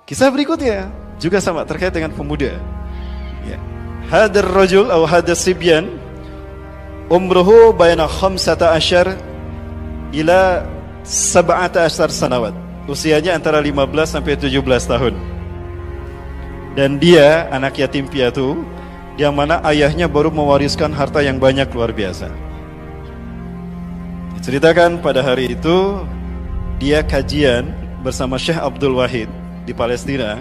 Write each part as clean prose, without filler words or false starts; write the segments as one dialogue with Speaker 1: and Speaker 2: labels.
Speaker 1: Kisah berikutnya juga sama terkait dengan pemuda. Ya. Hadar rajul atau hadar sibyan umruhu baina 15 ila 17 sanawat. Usianya antara 15 sampai 17 tahun. Dan dia anak yatim piatu yang mana ayahnya baru mewariskan harta yang banyak luar biasa. Diceritakan pada hari itu dia kajian bersama Syekh Abdul Wahid di Palestina,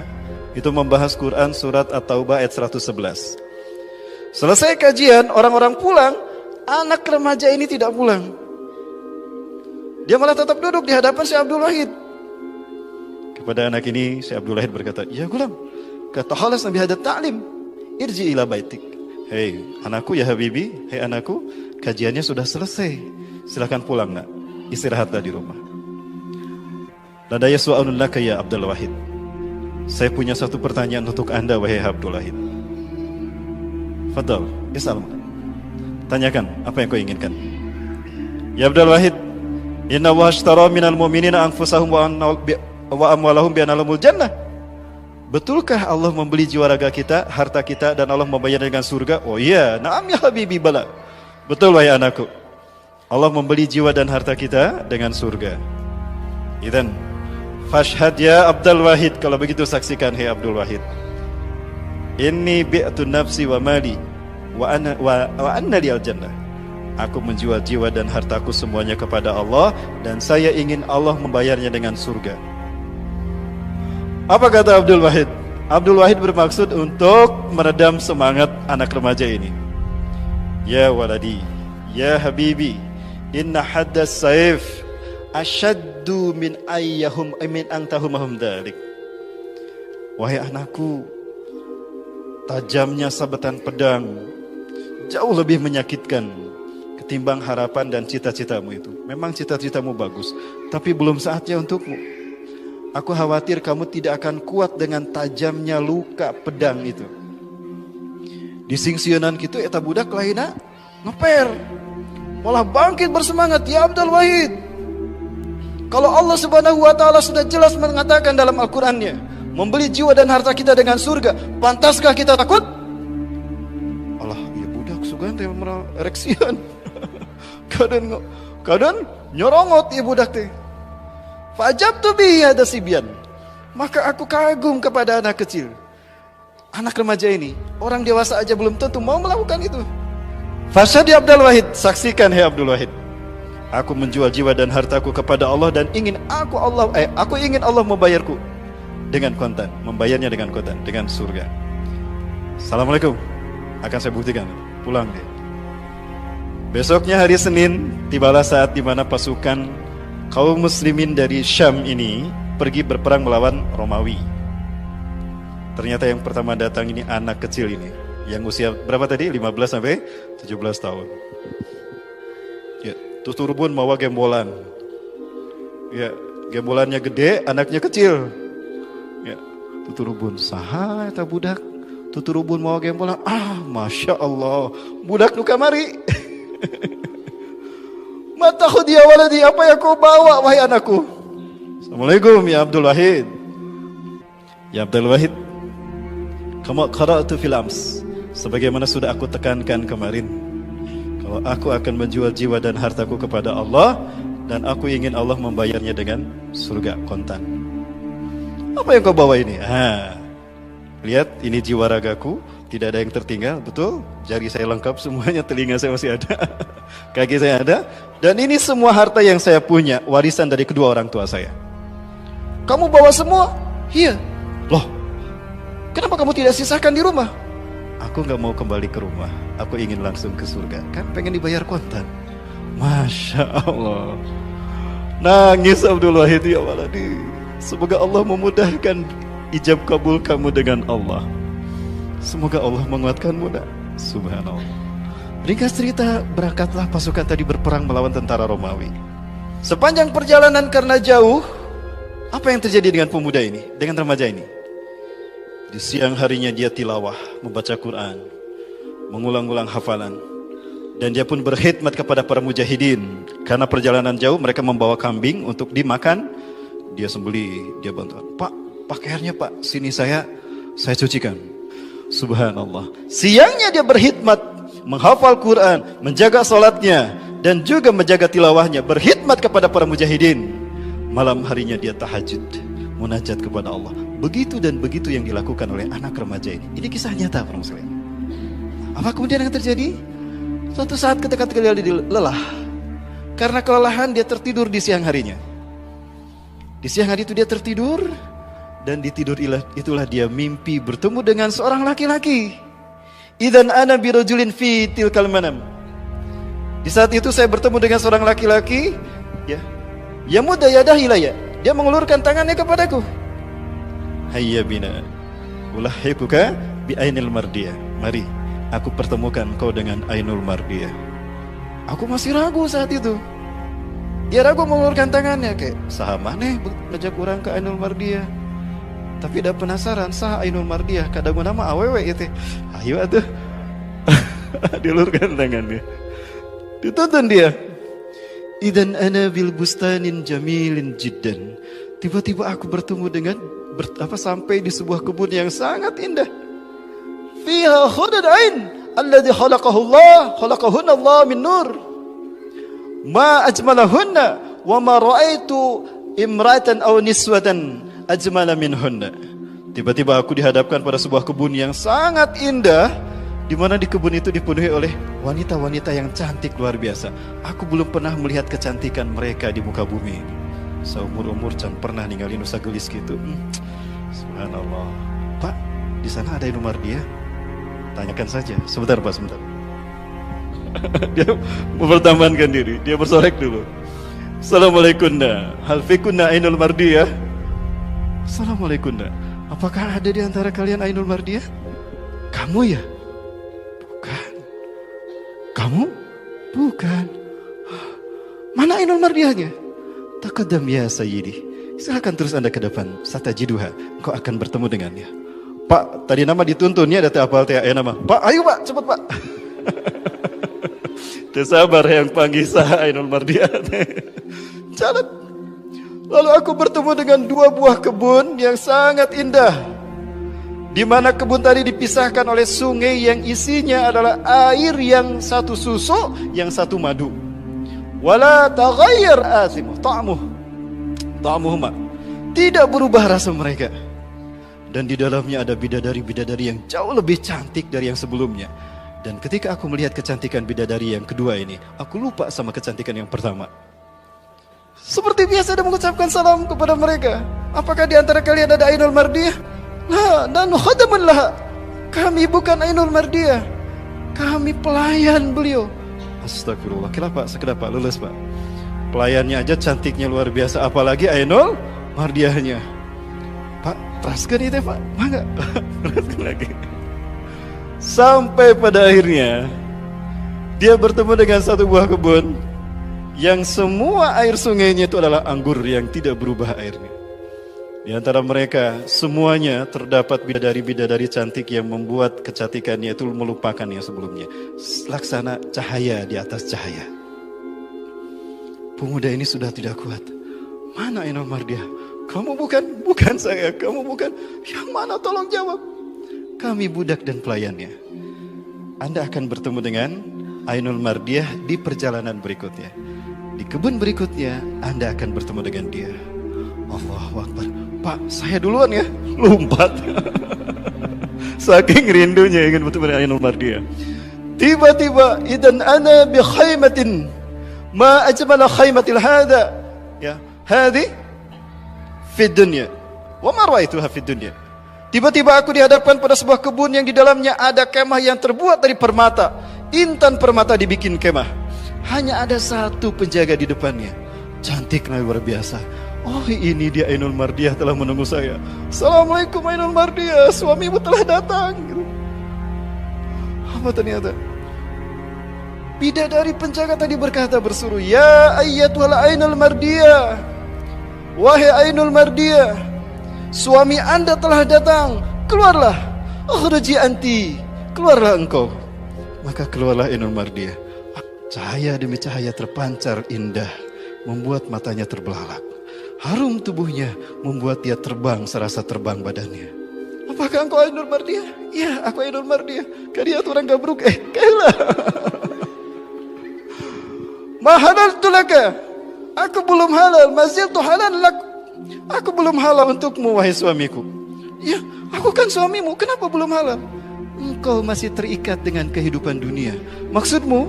Speaker 1: itu membahas Quran surat At-Taubah ayat 111. Selesai kajian, orang-orang pulang, anak remaja ini tidak pulang. Dia malah tetap duduk di hadapan Syekh Abdul Wahid. Kepada anak ini Syekh Abdul Wahid berkata, "Ya gulam, katahalas nabi hadat ta'lim, irji ila baitik." Hei anakku, ya habibi, hei anakku, kajiannya sudah selesai. Silakan pulang nak, istirahatlah di rumah. Ladaya su'alun laka ya Abdul Wahid. Saya punya satu pertanyaan untuk anda wahai Abdul Wahid. Fadal, isal. Tanyakan apa yang kau inginkan. Ya Abdul Wahid, inna wa ashtara minal mu'minina anfusahum wa amwalahum bi anna lahumul jannah. Betulkah Allah membeli jiwa raga kita, harta kita, dan Allah membayar dengan surga? Oh iya, na'am ya habibi bala. Betul wahai anakku. Allah membeli jiwa dan harta kita dengan surga. Idzan fashhad ya Abdul Wahid, kalau begitu saksikan hai Abdul Wahid. Inni bi'tu nafsi wa mali wa anna liyal jannah. Aku menjual jiwa dan hartaku semuanya kepada Allah, dan saya ingin Allah membayarnya dengan surga. Apa kata Abdul Wahid? Abdul Wahid bermaksud untuk meredam semangat anak remaja ini. Ya waladi, ya habibi, inna haddas saif asyaddu min ayyahum min antahumahum dalik. Wahai anakku, tajamnya sabetan pedang jauh lebih menyakitkan ketimbang harapan dan cita-citamu itu. Memang cita-citamu bagus, tapi belum saatnya untukmu. Aku khawatir kamu tidak akan kuat dengan tajamnya luka pedang itu. Di singsionan gitu eta budak lainna ngeper, malah bangkit bersemangat. Ya Abdul Wahid, kalau Allah Subhanahu wa taala sudah jelas mengatakan dalam Al-Qur'annya, membeli jiwa dan harta kita dengan surga, pantaskah kita takut? Allah, ya budak sugan teh ereksian. Kadang nyorongot ya budak teh. Fajabtu bihi hada sibyan. Maka aku kagum kepada anak kecil. Anak remaja ini, orang dewasa aja belum tentu mau melakukan itu. Fashhad ya Abdul Wahid, saksikan hai Abdul Wahid. Aku menjual jiwa dan hartaku kepada Allah, dan aku ingin Allah membayarku dengan kontan, membayarnya dengan kontan, dengan surga. Assalamualaikum. Akan saya buktikan. Pulang deh. Besoknya hari Senin, tibalah saat di mana pasukan kaum muslimin dari Syam ini pergi berperang melawan Romawi. Ternyata yang pertama datang ini anak kecil ini, yang usia berapa tadi? 15 sampai 17 tahun. Ya, tuturbun mawa gembolan. Ya, gembolannya gede, anaknya kecil. Ya, tuturbun saha eta budak? Tuturubun mawa gembolan. Ah, masya Allah, budak nu kamari. Mata khudiya waladi, apa yang kau bawa wahai anakku? Assalamualaikum ya Abdul Wahid. Ya Abdul Wahid, kama qara'tu fil ams, sebagaimana sudah aku tekankan kemarin, kalau aku akan menjual jiwa dan hartaku kepada Allah, dan aku ingin Allah membayarnya dengan surga kontan. Apa yang kau bawa ini? Lihat, ini jiwa ragaku, tidak ada yang tertinggal, betul? Jari saya lengkap semuanya, telinga saya masih ada, kaki saya ada, dan ini semua harta yang saya punya, warisan dari kedua orang tua saya. Kamu bawa semua? Iya. Loh, kenapa kamu tidak sisakan di rumah? Aku gak mau kembali ke rumah, aku ingin langsung ke surga. Kan pengen dibayar kontan. Masya Allah. Nangis Abdul Wahid, ya waladi. Semoga Allah memudahkan ijab kabul kamu dengan Allah. Semoga Allah menguatkanmu nak. Subhanallah. Ringkas cerita, berangkatlah pasukan tadi berperang melawan tentara Romawi. Sepanjang perjalanan karena jauh, apa yang terjadi dengan pemuda ini, dengan remaja ini? Di siang harinya dia tilawah, membaca Quran, mengulang-ulang hafalan, dan dia pun berkhidmat kepada para mujahidin. Karena perjalanan jauh, mereka membawa kambing untuk dimakan. Dia sembelih, dia bantu. Pak, pakaiannya Pak, sini saya cucikan. Subhanallah. Siangnya dia berkhidmat, menghafal Quran, menjaga salatnya, dan juga menjaga tilawahnya, berkhidmat kepada para mujahidin. Malam harinya dia tahajud, munajat kepada Allah. Begitu dan begitu yang dilakukan oleh anak remaja ini. Ini kisah nyata para muslim. Apa kemudian yang terjadi? Suatu saat ketika dia lelah, karena kelelahan dia tertidur di siang harinya. Di siang hari itu dia tertidur, dan di tidur itulah dia mimpi bertemu dengan seorang laki-laki. Idzan ana birajulin fi tilkal manam. Di saat itu saya bertemu dengan seorang laki-laki, ya. Yamudda yadahu ilayya. Dia mengulurkan tangannya kepadaku. Hayya bina ulahhiquka bi ainil mardiyah. Mari aku pertemukan kau dengan Ainul Mardiyah. Aku masih ragu saat itu. Dia ragu mengulurkan tangannya, kayak saha maneh ngajak orang ke Ainul Mardiyah. Tapi dah penasaran saha Ainul Mardiyah, kadang nama awewe itu. Ayo atuh. Diulurkan tangannya. Ditonton dia. Idan ana bil bustanin jamilin jiddan. Tiba-tiba aku bertemu dengan sampai di sebuah kebun yang sangat indah. Fiha khudud ain alladhi khalaqahunna Allah min nur. Ma ajmalahunna wa ma ra'aitu imratan aw niswatan ajmala minhunna. Tiba-tiba aku dihadapkan pada sebuah kebun yang sangat indah, di mana di kebun itu dipenuhi oleh wanita-wanita yang cantik luar biasa. Aku belum pernah melihat kecantikan mereka di muka bumi. Seumur-umur can pernah ninggalin Nusa Gelis gitu. Subhanallah. Pak, di sana ada Ainul Mardiyah? Tanyakan saja. Sebentar Pak, sebentar. Dia mempertahankan diri. Dia bersorek dulu. Assalamualaikum. Hal fikunna Ainul Mardiyah? Assalamualaikum. Apakah ada di antara kalian Ainul Mardiyah? Kamu ya? Bukan. Kamu? Bukan. Mana Ainul Mardiyahnya? Taqaddam ya sayyidi. Silakan terus Anda ke depan. Satajiduha. Engkau akan bertemu dengannya. Pak, tadi nama dituntunnya ada apal teh nama. Pak, ayo Pak, cepat Pak. Teu sabar yang panggil sah Ainul Mardiyah. Jalan. Lalu aku bertemu dengan dua buah kebun yang sangat indah. Di mana kebun tadi dipisahkan oleh sungai yang isinya adalah air yang satu susu, yang satu madu. Wala taghayyar asimuh ta'muhuma. Tidak berubah rasa mereka. Dan di dalamnya ada bidadari-bidadari yang jauh lebih cantik dari yang sebelumnya. Dan ketika aku melihat kecantikan bidadari yang kedua ini, aku lupa sama kecantikan yang pertama. Seperti biasa dia mengucapkan salam kepada mereka. Apakah di antara kalian ada Ainul Mardiyah? La, nanu khadamun laha. Kami bukan Ainul Mardiyah. Kami pelayan beliau. Astagfirullah. Kira Pak, sekedar Pak, lulus Pak. Pelayannya aja cantiknya luar biasa, apalagi Ainul Mardiyahnya. Pak, teraskan itu Pak. Mangga. Teraskan lagi. Sampai pada akhirnya dia bertemu dengan satu buah kebun yang semua air sungainya itu adalah anggur yang tidak berubah airnya. Di antara mereka semuanya terdapat bidadari-bidadari cantik yang membuat kecantikannya itu melupakan yang sebelumnya. Laksana cahaya di atas cahaya. Pemuda ini sudah tidak kuat. Mana Ainul Mardiyah? Kamu bukan? Bukan saya. Kamu bukan? Yang mana? Tolong jawab. Kami budak dan pelayannya. Anda akan bertemu dengan Ainul Mardiyah di perjalanan berikutnya. Di kebun berikutnya Anda akan bertemu dengan dia. Allahu Akbar. Pak, saya duluan ya. Lompat. Saking rindunya ingin bertemu dengan Ainul Mardiyah. Tiba-tiba idan ana bi khaymatin ma ajmala khaymatil hada. Ya, hadi fi dunya. Wa ma ra'aituha fi dunya. Tiba-tiba aku dihadapkan pada sebuah kebun yang di dalamnya ada kemah yang terbuat dari permata. Intan permata dibikin kemah. Hanya ada satu penjaga di depannya. Cantik luar biasa. Oh, ini dia Ainul Mardiyah telah menunggu saya. Assalamualaikum Ainul Mardiyah, suamimu telah datang. Apa ternyata? Bidadari penjaga tadi berkata bersuruh, ya ayyatuhal Ainul Mardiyah. Wahai Ainul Mardiyah, suami Anda telah datang. Keluarlah. Akhraji anti. Keluarlah engkau. Maka keluarlah Ainul Mardiyah. Cahaya demi cahaya terpancar indah, membuat matanya terbelalak. Harum tubuhnya membuat dia terbang serasa terbang badannya. Apakah engkau Ainul Mardiah? Ya, aku Ainul Mardiah. Kalian orang gabruk. Kalah. Mahalal tulaka. Aku belum halal. Mazil tu halal lak. Aku belum halal untukmu wahai suamiku. Ya, aku kan suamimu. Kenapa belum halal? Engkau masih terikat dengan kehidupan dunia. Maksudmu,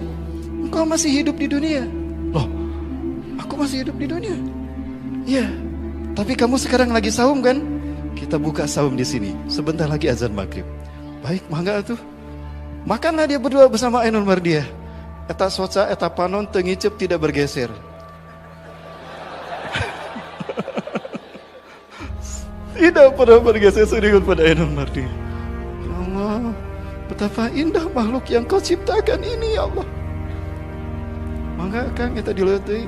Speaker 1: engkau masih hidup di dunia. Loh, aku masih hidup di dunia. Ya, tapi kamu sekarang lagi saum kan? Kita buka saum di sini. Sebentar lagi azan maghrib. Baik, mangga tuh. Makanlah dia berdua bersama Ainul Mardiah. Eta soca, eta panon, tengicep tidak bergeser. Tidak pernah bergeser sedikit pada Ainul Mardiah. Ya Allah, betapa indah makhluk yang kau ciptakan ini ya Allah. Mangga Kang, kita dileuteuy.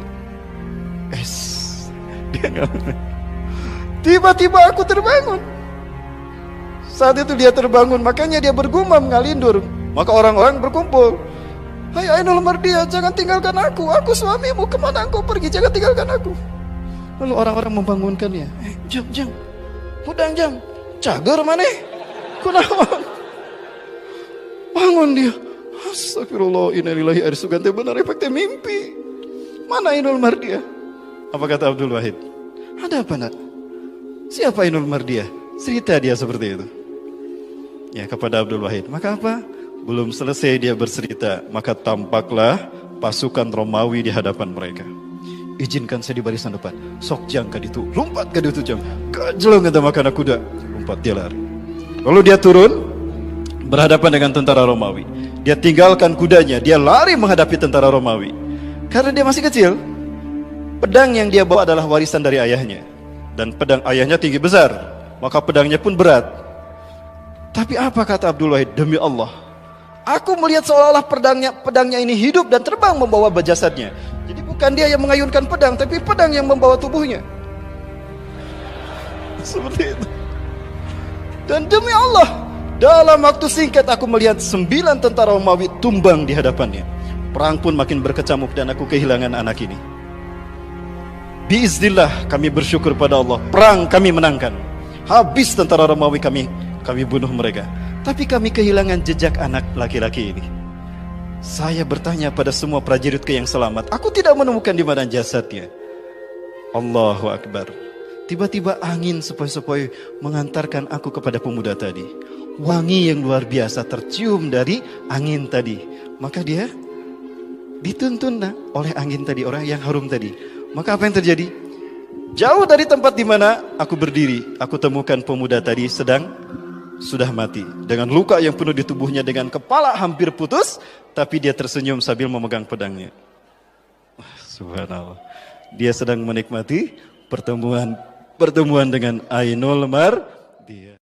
Speaker 1: Dia nggak. Tiba-tiba aku terbangun. Saat itu dia terbangun, makanya dia bergumam ngalindur. Maka orang-orang berkumpul. Hai Ainul Mardiah, jangan tinggalkan aku. Aku suamimu, kemana engkau pergi? Jangan tinggalkan aku. Lalu orang-orang membangunkannya. Jam. Mudang jam. Cager maneh. Kunaon? Bangun dia. Astagfirullah, innalillahi arsugan teh benar efek teh mimpi. Mana Ainul Mardiah? Apa kata Abdul Wahid? Ada apa nak? Siapa Ainul Mardiah? Cerita dia seperti itu. Ya, kepada Abdul Wahid. Maka apa? Belum selesai dia bercerita, maka tampaklah pasukan Romawi di hadapan mereka. Izinkan saya di barisan depan. Sok jang ka ditu, lompat ka ditu jang. Kajeleng eta makan kuda. Lompat dia lari. Lalu dia turun berhadapan dengan tentara Romawi. Dia tinggalkan kudanya, dia lari menghadapi tentara Romawi. Karena dia masih kecil, pedang yang dia bawa adalah warisan dari ayahnya. Dan pedang ayahnya tinggi besar, maka pedangnya pun berat. Tapi apa kata Abdul Wahid? Demi Allah, aku melihat seolah-olah pedangnya ini hidup dan terbang membawa jasadnya. Jadi bukan dia yang mengayunkan pedang, tapi pedang yang membawa tubuhnya. Seperti itu. Dan demi Allah, dalam waktu singkat aku melihat 9 tentara Romawi tumbang di hadapannya. Perang pun makin berkecamuk dan aku kehilangan anak ini. Biiznillah kami bersyukur pada Allah. Perang kami menangkan. Habis tentara Romawi kami bunuh mereka. Tapi kami kehilangan jejak anak laki-laki ini. Saya bertanya pada semua prajuritku yang selamat. Aku tidak menemukan di mana jasadnya. Allahu Akbar. Tiba-tiba angin sepoi-sepoi mengantarkan aku kepada pemuda tadi. Wangi yang luar biasa tercium dari angin tadi. Maka dia dituntun oleh angin tadi, orang yang harum tadi. Maka apa yang terjadi? Jauh dari tempat di mana aku berdiri, aku temukan pemuda tadi sudah mati. Dengan luka yang penuh di tubuhnya, dengan kepala hampir putus, tapi dia tersenyum sambil memegang pedangnya. Subhanallah. Dia sedang menikmati pertemuan dengan Ainul Mardiah.